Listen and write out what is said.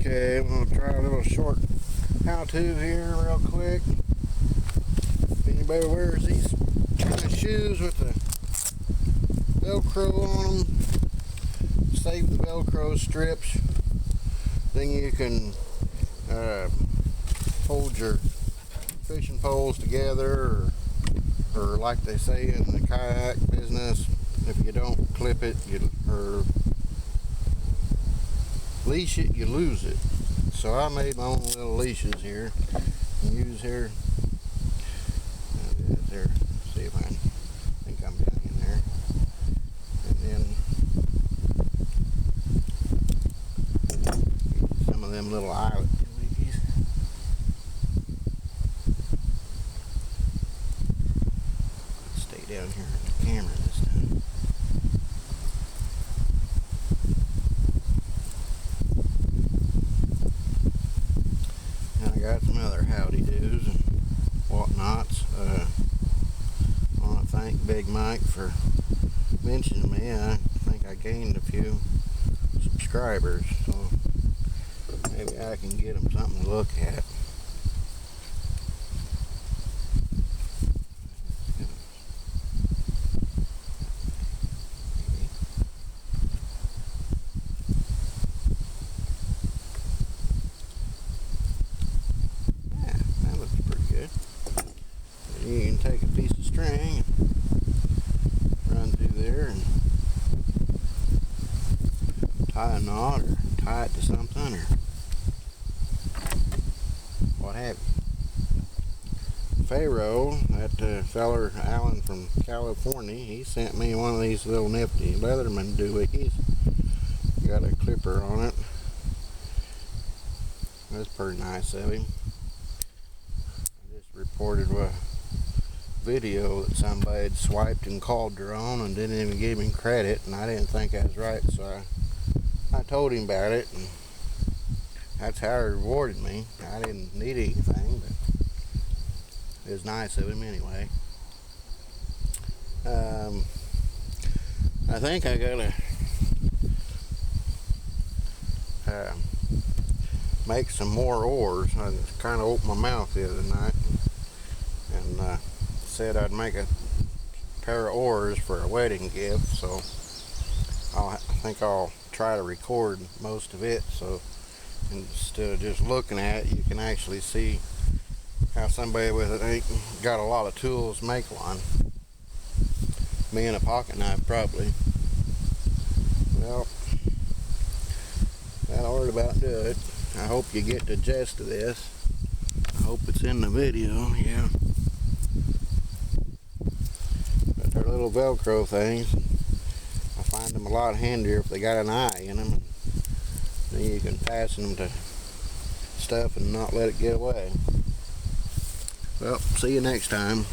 Okay, I'm going to try a little short how-to here real quick. If anybody wears these kind of shoes with the Velcro on them, save the Velcro strips, then you can hold your fishing poles together, or like they say in the kayak business, if you don't clip it or leash it, you lose it. So I made my own little leashes here and use here. There, see if I think I'm down in there. And then some of them little eyelet doohickeys. Stay down here in the camera this time. I got some other howdy-do's and whatnots. I want to thank Big Mike for mentioning me. I think I gained a few subscribers, so maybe I can get him something to look at. You can take a piece of string and run through there and tie a knot or tie it to something or what have you. PHARRAOH, that feller Alan from California, he sent me one of these little nifty Leatherman doohickeys. Got a clipper on it. That's pretty nice of him. I just reported a video that somebody had swiped and called their own and didn't even give him credit, and I didn't think I was right, so I told him about it, and that's how he rewarded me. I didn't need anything, but it was nice of him anyway. I think I gotta make some more oars. I kind of opened my mouth the other night and said I'd make a pair of oars for a wedding gift, so I think I'll try to record most of it, so instead of just looking at it, you can actually see how somebody with it ain't got a lot of tools make one. Me and a pocket knife probably. Well, that ought about do it. I hope you get the gist of this. I hope it's in the video. Yeah. But they're little Velcro things. I find them a lot handier if they got an eye in them. Then you can fasten them to stuff and not let it get away. Well, see you next time.